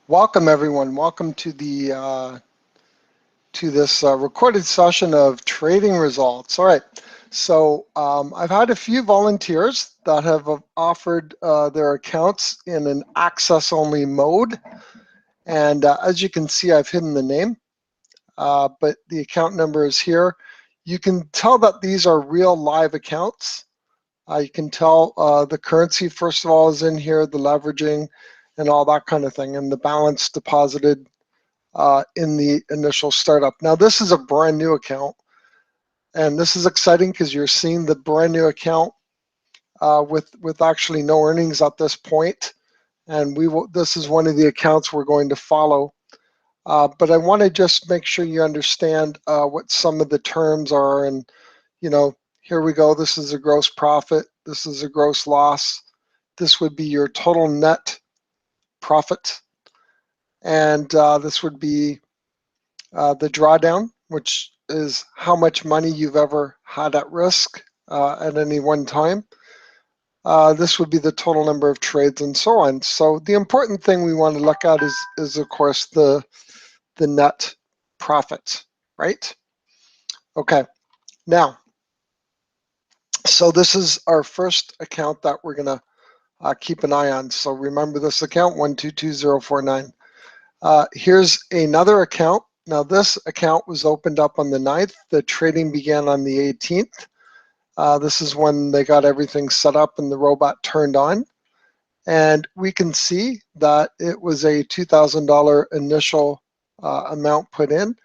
Welcome everyone. Welcome to this recorded session of trading results. All right. So I've had a few volunteers that have offered their accounts in an access-only mode, and as you can see, I've hidden the name, but the account number is here. You can tell that these are real live accounts. You can tell the currency, first of all, is in here, the leveraging, and all that kind of thing, and the balance deposited in the initial startup. Now, this is a brand new account, and this is exciting because you're seeing the brand new account with actually no earnings at this point, and this is one of the accounts we're going to follow. But I want to just make sure you understand what some of the terms are, and here we go. This is a gross profit. This is a gross loss. This would be your total net profit. And this would be the drawdown, which is how much money you've ever had at risk at any one time. This would be the total number of trades and so on. So the important thing we want to look at is of course, the net profit, right? Okay, now, so this is our first account that we're gonna keep an eye on. So remember this account, 122049. Here's another account. Now this account was opened up on the 9th. The trading began on the 18th. This is when they got everything set up and the robot turned on. And we can see that it was a $2,000 initial amount put in.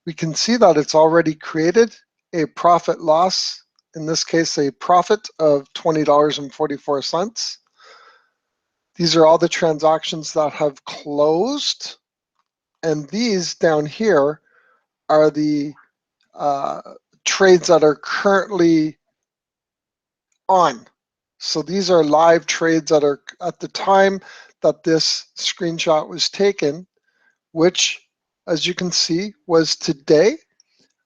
We can see that it's already created a profit loss, in this case a profit of $20.44. These are all the transactions that have closed, and these down here are the trades that are currently on. So these are live trades that are at the time that this screenshot was taken, which, as you can see, was today,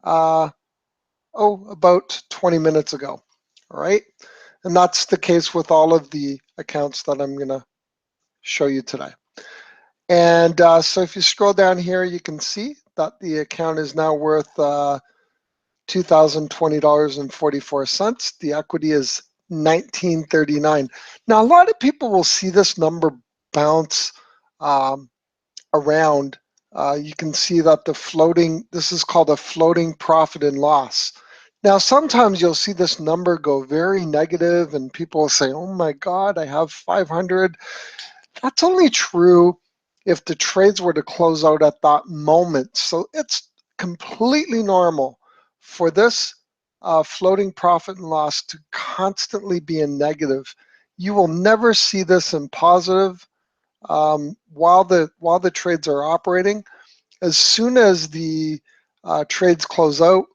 about 20 minutes ago, all right? And that's the case with all of the accounts that I'm gonna show you today. And so if you scroll down here, you can see that the account is now worth $2,020.44. The equity is $19.39. Now, a lot of people will see this number bounce around. You can see that this is called a floating profit and loss. Now, sometimes you'll see this number go very negative and people will say, oh my God, I have 500. That's only true if the trades were to close out at that moment. So it's completely normal for this floating profit and loss to constantly be in negative. You will never see this in positive while the trades are operating. As soon as the trades close out,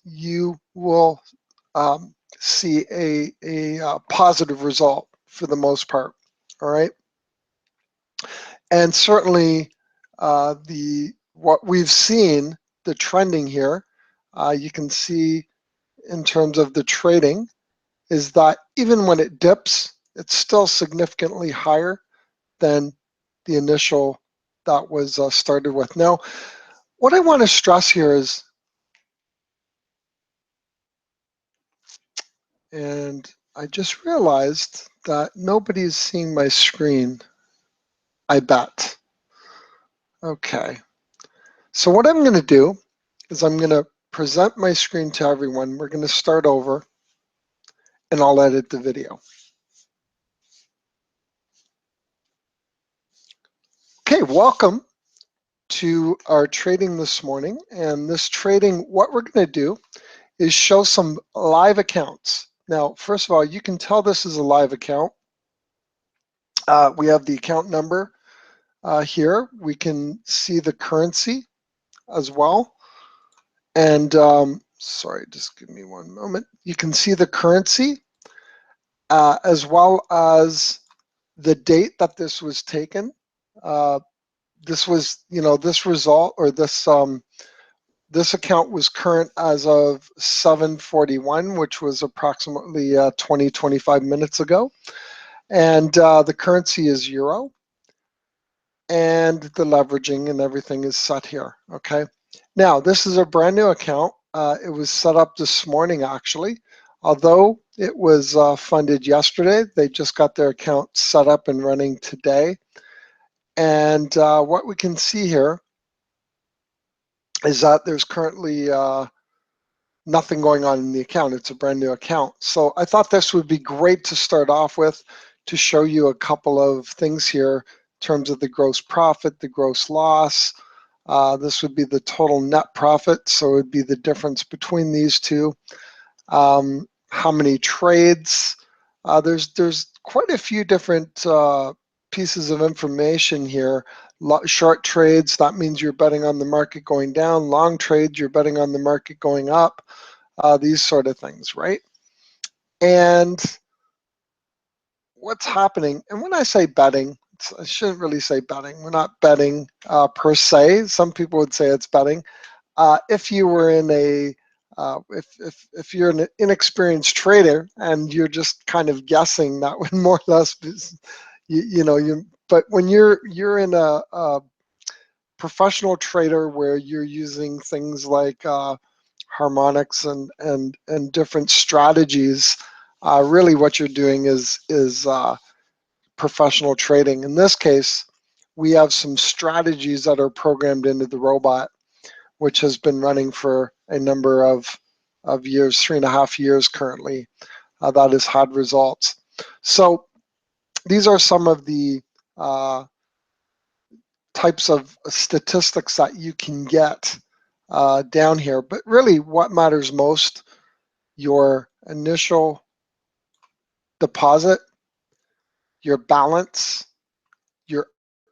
you will see a positive result for the most part. All right. And certainly what we've seen, the trending here, you can see in terms of the trading, is that even when it dips, it's still significantly higher than the initial that was started with. Now, what I want to stress here is, and I just realized that nobody's seeing my screen, I bet. Okay. So what I'm going to do is I'm going to present my screen to everyone. We're going to start over, and I'll edit the video. Okay, welcome to our trading this morning. And this trading, what we're going to do is show some live accounts. Now, first of all, you can tell this is a live account. We have the account number here. We can see the currency as well. And sorry, just give me one moment. You can see the currency as well as the date that this was taken. This was, this result, or this account was current as of 7:41, which was approximately 25 minutes ago. And the currency is euro. and the leveraging and everything is set here, okay? Now, this is a brand new account. It was set up this morning, actually. Although it was funded yesterday, they just got their account set up and running today. And what we can see here is that there's currently nothing going on in the account. It's a brand new account. So I thought this would be great to start off with, to show you a couple of things here in terms of the gross profit, the gross loss. This would be the total net profit, so it would be the difference between these two. How many trades? There's quite a few different pieces of information here. Short trades, that means you're betting on the market going down. Long trades, you're betting on the market going up. These sort of things, right? And what's happening, and when I say betting, I shouldn't really say betting. We're not betting per se. Some people would say it's betting. If you were in a if you're an inexperienced trader and you're just kind of guessing, that would more or less be, but when you're in a professional trader where you're using things like harmonics and different strategies, really what you're doing is professional trading. In this case, we have some strategies that are programmed into the robot, which has been running for a number of years, 3.5 years currently, that has had results. So these are some of the types of statistics that you can get down here. But really what matters most, your initial deposit, your balance, your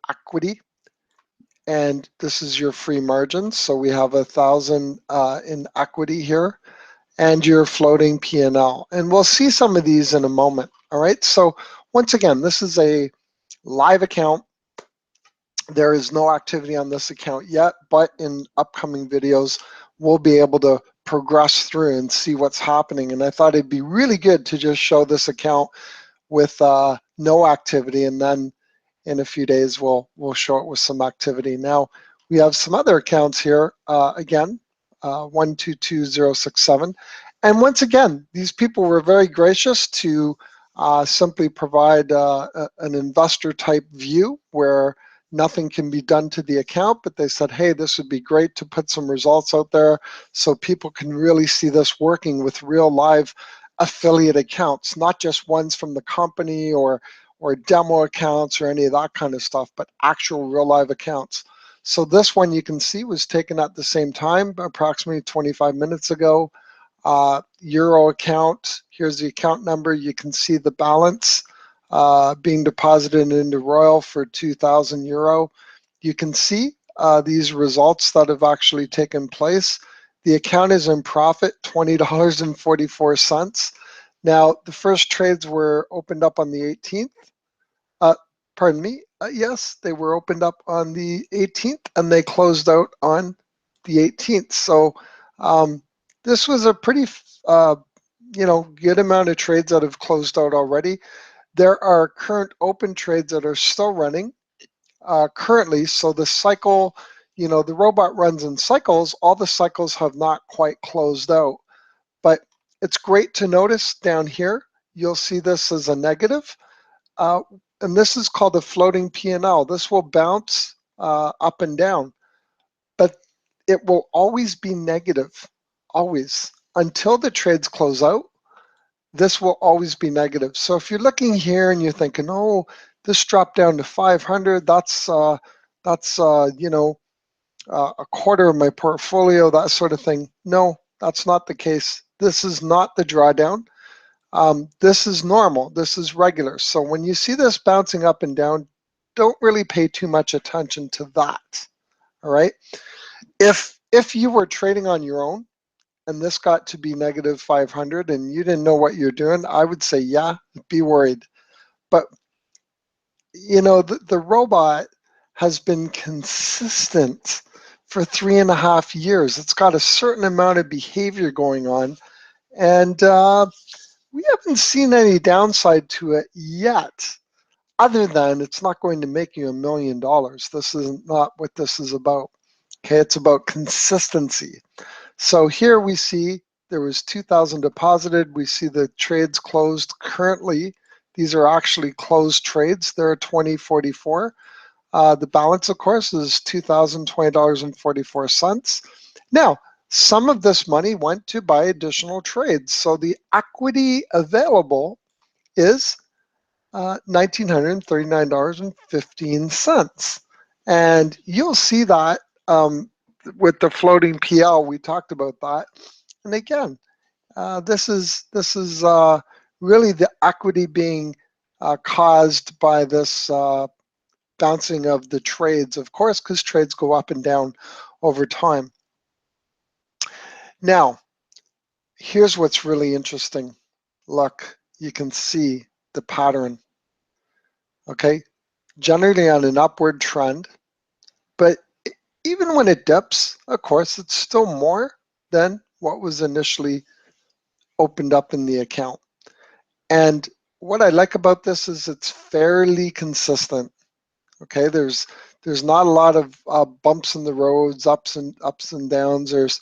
equity, and this is your free margins. So we have 1,000 in equity here, and your floating P&L. And we'll see some of these in a moment, all right? So once again, this is a live account. There is no activity on this account yet, but in upcoming videos, we'll be able to progress through and see what's happening. And I thought it'd be really good to just show this account with no activity, and then in a few days, we'll show it with some activity. Now, we have some other accounts here, again, 122067. And once again, these people were very gracious to simply provide an investor type view where nothing can be done to the account, but they said, hey, this would be great to put some results out there so people can really see this working with real live affiliate accounts, not just ones from the company or demo accounts or any of that kind of stuff, but actual real live accounts. So this one you can see was taken at the same time, approximately 25 minutes ago. Euro account, here's the account number. You can see the balance being deposited into Royal for 2,000 euro. You can see these results that have actually taken place. The account is in profit, $20.44. Now, the first trades were opened up on the 18th. Pardon me, yes, they were opened up on the 18th and they closed out on the 18th. So this was a pretty, good amount of trades that have closed out already. There are current open trades that are still running currently. So the cycle, the robot runs in cycles. All the cycles have not quite closed out. But it's great to notice down here, you'll see this as a negative. And this is called a floating P&L. This will bounce up and down, but it will always be negative, always. Until the trades close out, this will always be negative. So if you're looking here and you're thinking, oh, this dropped down to 500, that's a quarter of my portfolio, that sort of thing. No, that's not the case. This is not the drawdown. This is normal. This is regular. So when you see this bouncing up and down, don't really pay too much attention to that. All right. If you were trading on your own and this got to be negative 500 and you didn't know what you're doing, I would say, yeah, be worried. But the robot has been consistent for 3.5 years. It's got a certain amount of behavior going on, and we haven't seen any downside to it yet. other than it's not going to make you $1 million. This is not what this is about. Okay, it's about consistency. So here we see there was 2,000 deposited. We see the trades closed currently. These are actually closed trades. They're 2044. The balance, of course, is $2,020.44. Now, some of this money went to buy additional trades. So the equity available is $1,939.15. And you'll see that with the floating PL, we talked about that. And again, this is really the equity being caused by this bouncing of the trades, of course, because trades go up and down over time. Now, here's what's really interesting. Look, you can see the pattern. Okay, generally on an upward trend, but even when it dips, of course, it's still more than what was initially opened up in the account. And what I like about this is it's fairly consistent. Okay, there's not a lot of bumps in the roads, ups and downs. There's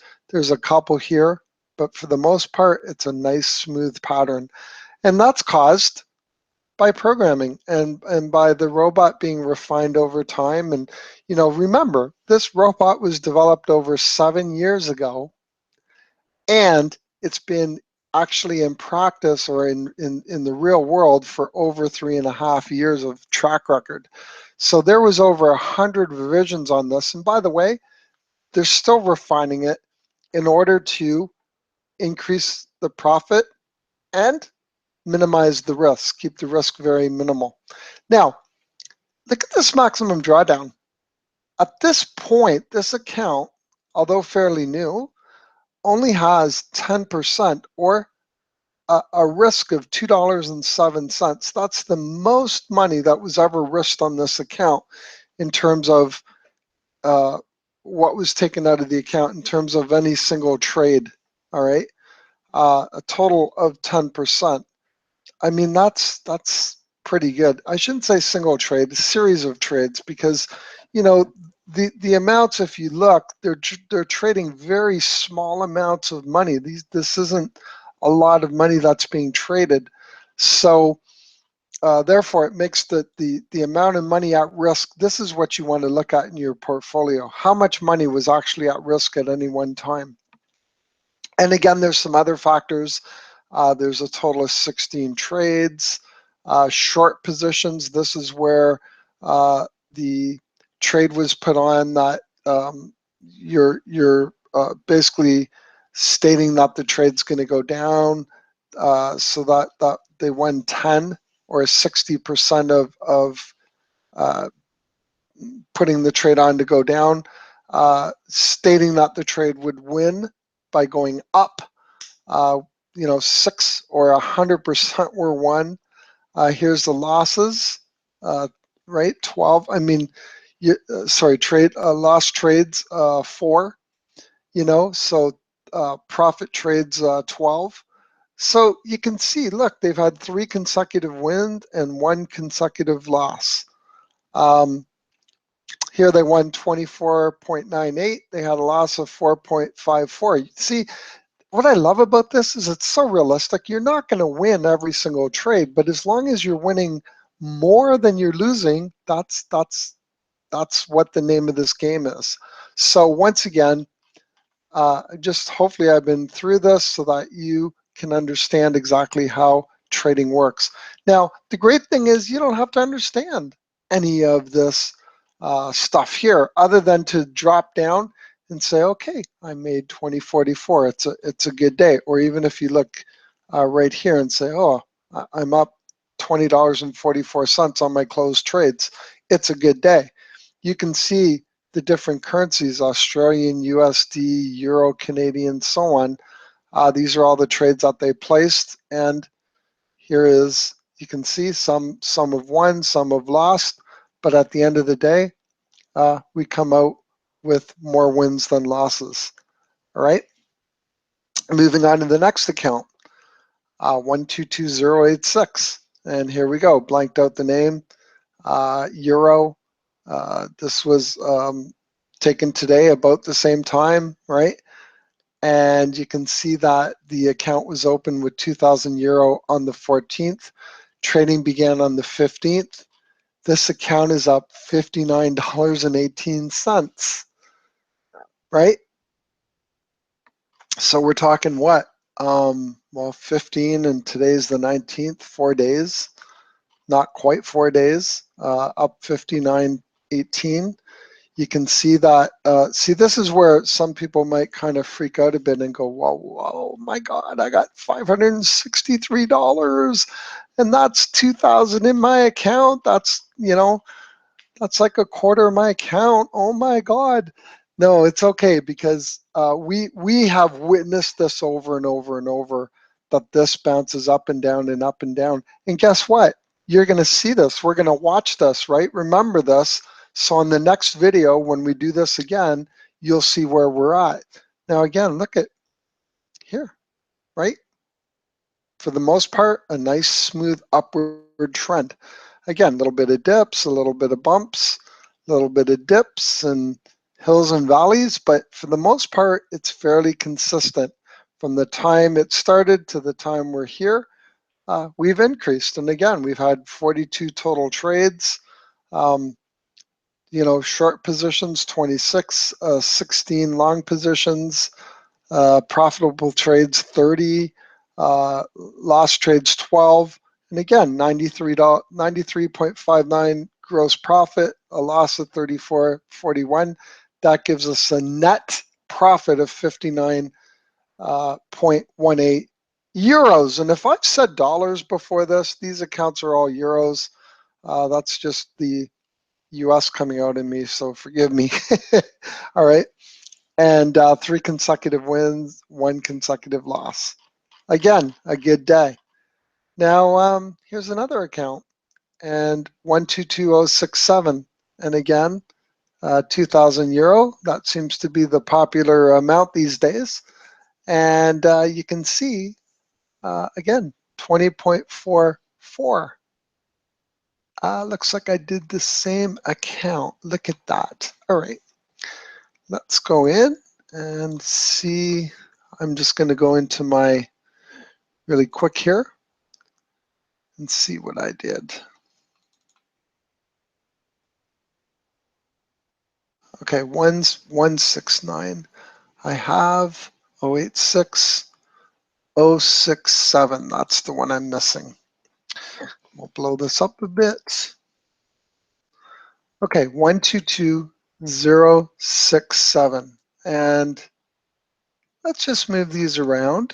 a couple here, but for the most part, it's a nice smooth pattern, and that's caused by programming and by the robot being refined over time. And remember, this robot was developed over 7 years ago, and it's been actually in practice or in the real world for over 3.5 years of track record. So there was over 100 revisions on this. And by the way, they're still refining it in order to increase the profit and minimize the risk, keep the risk very minimal. Now, look at this maximum drawdown. At this point, this account, although fairly new, only has 10% or a risk of $2.07. That's the most money that was ever risked on this account in terms of what was taken out of the account in terms of any single trade. All right, a total of 10%. I mean, that's pretty good. I shouldn't say single trade, a series of trades, because the amounts, if you look, they're trading very small amounts of money. This isn't a lot of money that's being traded. So therefore, it makes the amount of money at risk. This is what you want to look at in your portfolio. How much money was actually at risk at any one time? And again, there's some other factors. There's a total of 16 trades. Short positions, this is where the trade was put on that you're basically stating that the trade's going to go down, so that they won 10 or 60% of putting the trade on to go down, stating that the trade would win by going up. 6 or 100% were won. Here's the losses, right? 12. I mean, lost trades 4. So profit trades 12. So you can see, look, they've had 3 consecutive wins and 1 consecutive loss. Here they won 24.98. They had a loss of 4.54. See, what I love about this is it's so realistic. You're not going to win every single trade, but as long as you're winning more than you're losing, that's what the name of this game is. So once again, just hopefully I've been through this so that you can understand exactly how trading works. Now, the great thing is you don't have to understand any of this stuff here other than to drop down and say, okay, I made 2044. It's a good day. Or even if you look right here and say, oh, I'm up $20.44 on my closed trades. It's a good day. You can see the different currencies, Australian, USD, Euro, Canadian, so on. These are all the trades that they placed. And here is, you can see some have won, some have lost. But at the end of the day, we come out with more wins than losses. All right. Moving on to the next account, 122086. And here we go, blanked out the name. euro. This was taken today about the same time, right? And you can see that the account was open with 2,000 euro on the 14th. Trading began on the 15th. This account is up $59.18, right? So we're talking what? Well, 15 and today's the 19th, 4 days, not quite 4 days, up 59.18. You can see that, see, this is where some people might kind of freak out a bit and go, whoa, whoa, my God, I got $563 and that's 2,000 in my account. That's, you know, that's like a quarter of my account. Oh my God. No, it's okay, because we have witnessed this over and over and over, that this bounces up and down and up and down. And guess what? You're going to see this. We're going to watch this, right? Remember this. So on the next video, when we do this again, you'll see where we're at. Now again, look at here, right? For the most part, a nice smooth upward trend. Again, a little bit of dips, a little bit of bumps, a little bit of dips and hills and valleys, but for the most part, it's fairly consistent. From the time it started to the time we're here, we've increased. And again, we've had 42 total trades. You know, short positions, 26, 16 long positions, profitable trades 30, lost trades 12, and again 93.59 gross profit, a loss of 34.41. That gives us a net profit of 59.18 euros. And if I've said dollars before this, these accounts are all euros. That's just the US coming out in me, so forgive me. All right. And 3 consecutive wins, 1 consecutive loss. Again, a good day. Now, here's another account, and 122067. And again, 2,000 euro. That seems to be the popular amount these days. And you can see, again, 20.44. Looks like I did the same account. Look at that. All right. Let's go in and see. I'm just going to go into my really quick here and see what I did. Okay, 169. I have 086067. That's the one I'm missing. We'll blow this up a bit. Okay, 122067. And let's just move these around.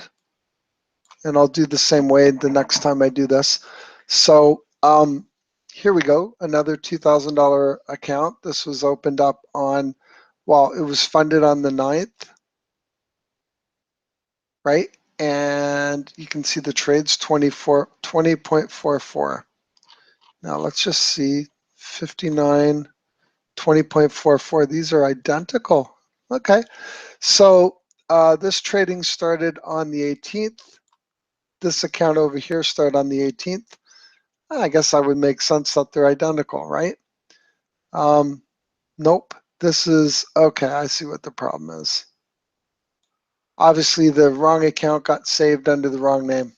And I'll do the same way the next time I do this. So here we go, another $2,000 account. This was opened up on, well, it was funded on the 9th, right? And you can see the trades 20.44. Now let's just see 59, 20.44. These are identical. Okay, so this trading started on the 18th. This account over here started on the 18th. I guess that would make sense that they're identical, right? Nope. This is, okay, I see what the problem is. Obviously, the wrong account got saved under the wrong name.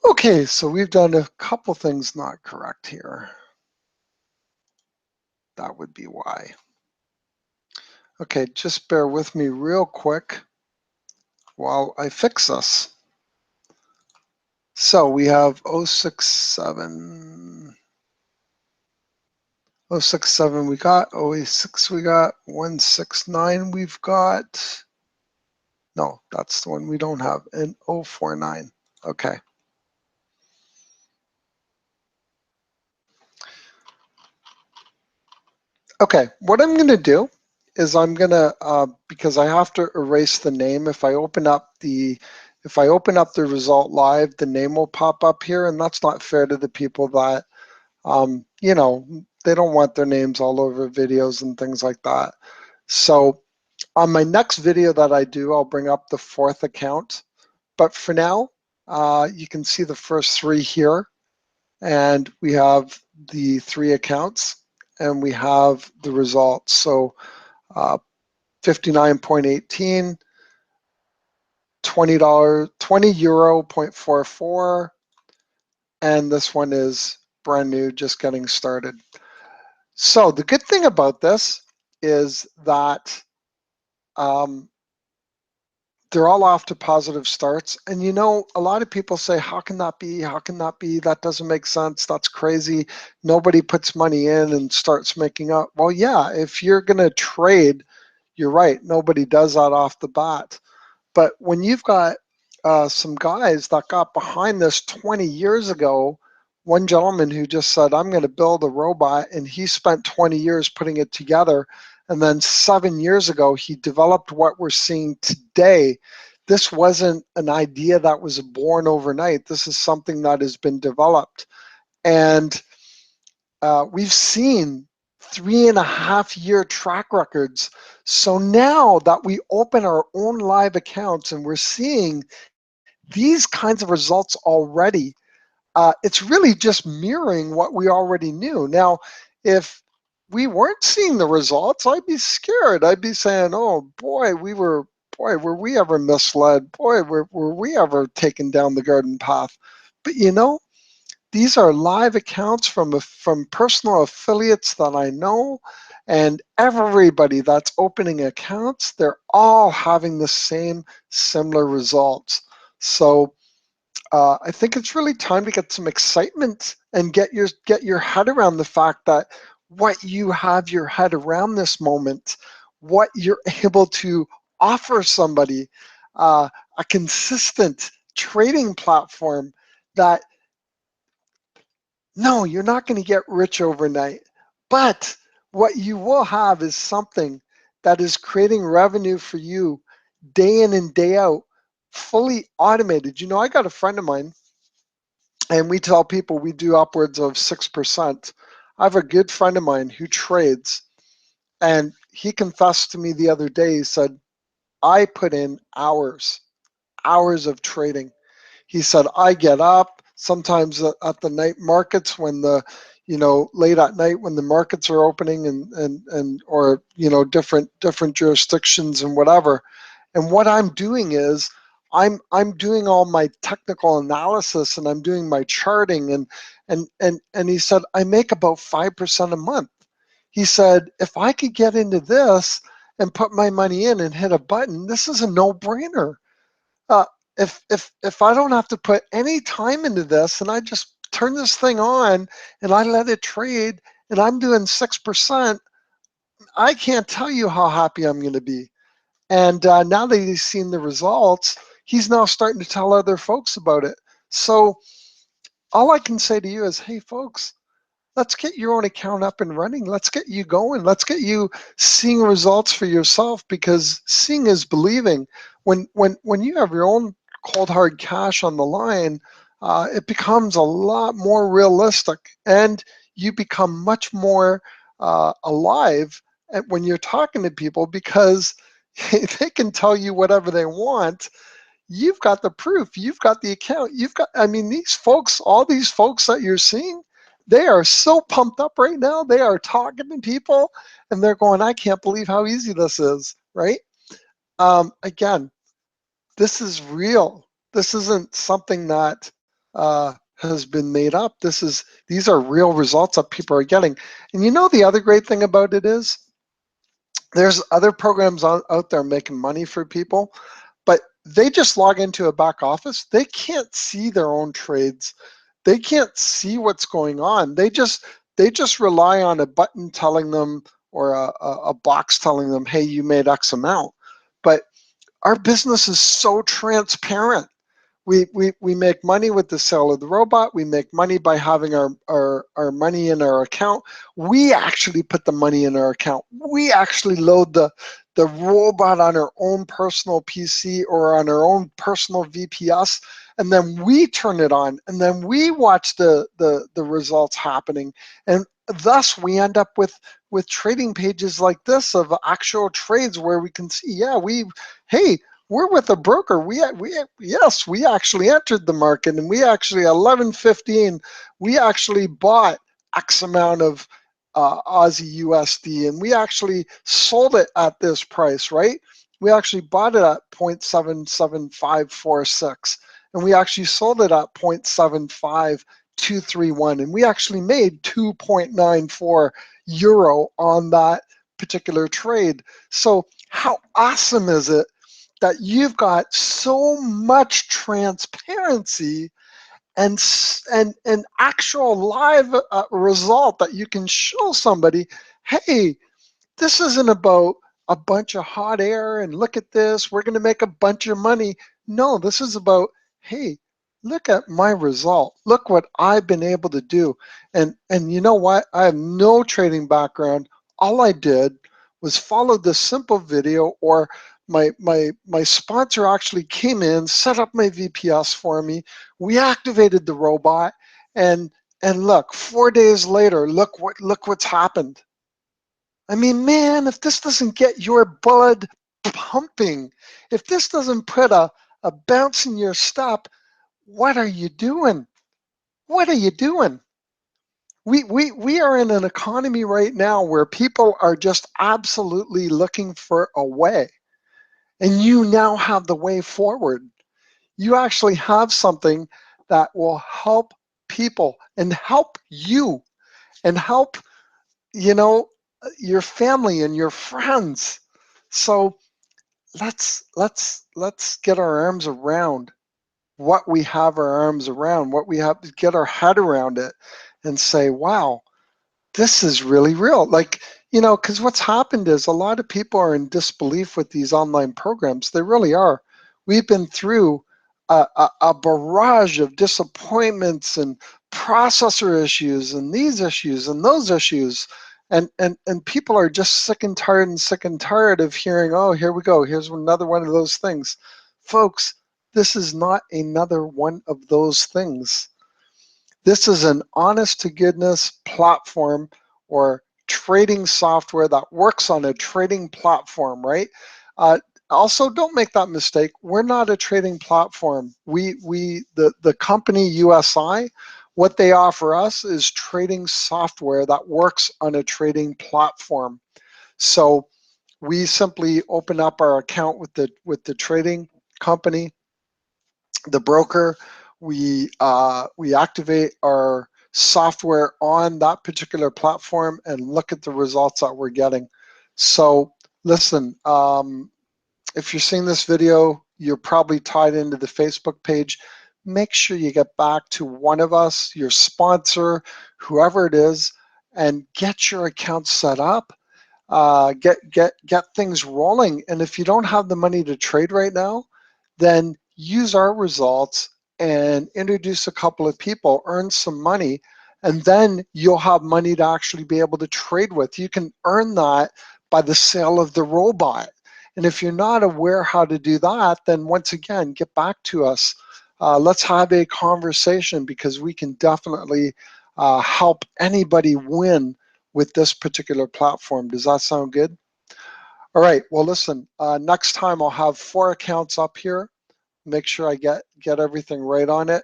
Okay, so we've done a couple things not correct here. That would be why. Okay, just bear with me real quick while I fix this. So we have 067. 067 we got, 086 we got, 169 we've got. No, that's the one we don't have, and 049. Okay. Okay, what I'm going to do is I'm going to, because I have to erase the name, if I open up the result live, the name will pop up here, and that's not fair to the people that, you know, they don't want their names all over videos and things like that. So on my next video that I do, I'll bring up the 4th account. But for now, you can see the first 3 here. and we have the 3 accounts, and we have the results. So 59.18, $20, 20 euro 0.44, and this one is brand new, just getting started. So the good thing about this is that they're all off to positive starts. And you know, a lot of people say, how can that be? How can that be? That doesn't make sense. That's crazy. Nobody puts money in and starts making up. Well, yeah, if you're going to trade, you're right. Nobody does that off the bat. But when you've got some guys that got behind this 20 years ago, one gentleman who just said, I'm going to build a robot, and he spent 20 years putting it together. And then 7 years ago, he developed what we're seeing today. This wasn't an idea that was born overnight. This is something that has been developed. And we've seen 3.5-year track records. So now that we open our own live accounts and we're seeing these kinds of results already, it's really just mirroring what we already knew. Now, if we weren't seeing the results, I'd be scared. I'd be saying, oh boy, were we ever misled? Boy, were we ever taken down the garden path? But you know, these are live accounts from personal affiliates that I know, and everybody that's opening accounts, they're all having the same similar results. So I think it's really time to get some excitement and get your head around the fact that what you have your head around this moment, what you're able to offer somebody, a consistent trading platform that, no, you're not going to get rich overnight, but what you will have is something that is creating revenue for you day in and day out, fully automated. You know, I got a friend of mine, and we tell people we do upwards of 6%. I have a good friend of mine who trades, and he confessed to me the other day, he said, I put in hours of trading. He said, I get up sometimes at the night markets when late at night when the markets are opening and or, different jurisdictions and whatever. And what I'm doing is I'm doing all my technical analysis, and I'm doing my charting, and he said, I make about 5% a month. He said, if I could get into this and put my money in and hit a button, this is a no-brainer. Uh, if I don't have to put any time into this, and I just turn this thing on and I let it trade, and I'm doing 6%, I can't tell you how happy I'm going to be. And now that he's seen the results, he's now starting to tell other folks about it. So all I can say to you is, hey folks, let's get your own account up and running. Let's get you going. Let's get you seeing results for yourself, because seeing is believing. When you have your own cold hard cash on the line, it becomes a lot more realistic, and you become much more alive when you're talking to people, because they can tell you whatever they want. You've got the proof, you've got the account, I mean, these folks, all these folks that you're seeing, they are so pumped up right now. They are talking to people and they're going, I can't believe how easy this is, right? Again, this is real. This isn't something that has been made up. These are real results that people are getting. And you know, the other great thing about it is there's other programs out there making money for people, but they just log into a back office. They can't see their own trades. They can't see what's going on. They just rely on a button telling them, or a box telling them, hey, you made X amount. But our business is so transparent. We make money with the sale of the robot. We make money by having our money in our account. We actually put the money in our account. We actually load the robot on our own personal PC or on our own personal VPS, and then we turn it on, and then we watch the results happening. And thus we end up with trading pages like this of actual trades where we can see, yeah, hey, we're with a broker. Yes, we actually entered the market, and we actually 11.15. We actually bought X amount of Aussie USD, and we actually sold it at this price, right? We actually bought it at 0.77546, and we actually sold it at 0.75231, and we actually made 2.94 euro on that particular trade. So how awesome is it that you've got so much transparency and actual live result that you can show somebody, hey, this isn't about a bunch of hot air and look at this, we're going to make a bunch of money. No, this is about, hey, look at my result. Look what I've been able to do. And you know what? I have no trading background. All I did was follow this simple video, or my sponsor actually came in, set up my VPS for me. We activated the robot, and look, 4 days later, look what's happened. I mean, man, if this doesn't get your blood pumping, if this doesn't put a bounce in your step, what are you doing? What are you doing? We are in an economy right now where people are just absolutely looking for a way. And you now have the way forward. You actually have something that will help people and help you and help, you know, your family and your friends. So let's get our arms around what we have our arms around, what we have to get our head around it and say, wow, this is really real. Like, you know, because what's happened is a lot of people are in disbelief with these online programs. They really are. We've been through a barrage of disappointments and processor issues and these issues and those issues. And people are just sick and tired of hearing, oh, here we go. Here's another one of those things. Folks, this is not another one of those things. This is an honest to goodness platform or trading software that works on a trading platform, right? Uh, Also, don't make that mistake. We're not a trading platform. The company USI, what they offer us is trading software that works on a trading platform. So we simply open up our account with the trading company, the broker. We activate our software on that particular platform and look at the results that we're getting. So listen, if you're seeing this video, you're probably tied into the Facebook page. Make sure you get back to one of us, your sponsor, whoever it is, and get your account set up. Get things rolling. And if you don't have the money to trade right now, then use our results and introduce a couple of people, earn some money, and then you'll have money to actually be able to trade with. You can earn that by the sale of the robot. And if you're not aware how to do that, then once again, get back to us. Let's have a conversation, because we can definitely help anybody win with this particular platform. Does that sound good? All right, well, listen, next time I'll have 4 accounts up here. Make sure I get everything right on it.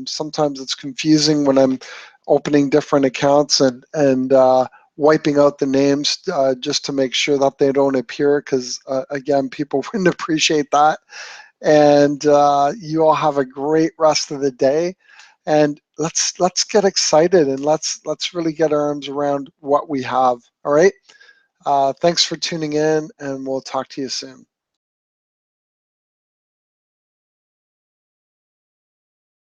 Sometimes it's confusing when I'm opening different accounts and wiping out the names just to make sure that they don't appear, because again, people wouldn't appreciate that. And you all have a great rest of the day. And let's get excited, and let's really get our arms around what we have. All right. Thanks for tuning in, and we'll talk to you soon.